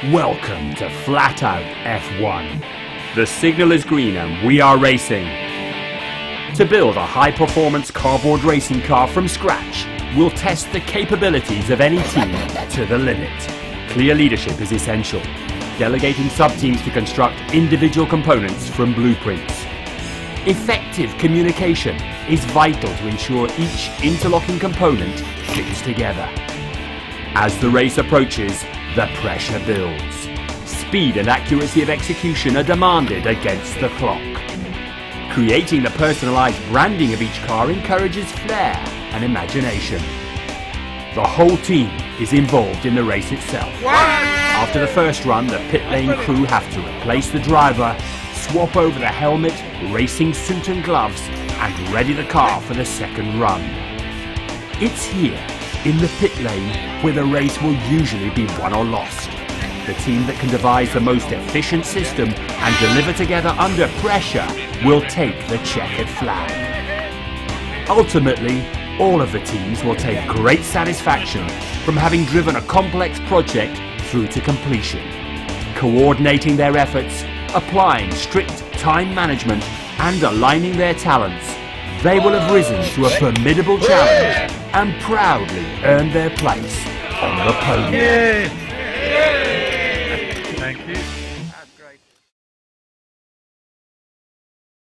Welcome to Flat Out F1. The signal is green and we are racing. To build a high-performance cardboard racing car from scratch, we'll test the capabilities of any team to the limit. Clear leadership is essential, delegating sub-teams to construct individual components from blueprints. Effective communication is vital to ensure each interlocking component fits together. As the race approaches, the pressure builds. Speed and accuracy of execution are demanded against the clock. Creating the personalised branding of each car encourages flair and imagination. The whole team is involved in the race itself. After the first run, the pit lane crew have to replace the driver, swap over the helmet, racing suit and gloves, and ready the car for the second run. It's here, in the pit lane, where the race will usually be won or lost. The team that can devise the most efficient system and deliver together under pressure will take the checkered flag. Ultimately, all of the teams will take great satisfaction from having driven a complex project through to completion. Coordinating their efforts, applying strict time management and aligning their talents, they will have risen to a formidable challenge and proudly earned their place on the podium. Thank you.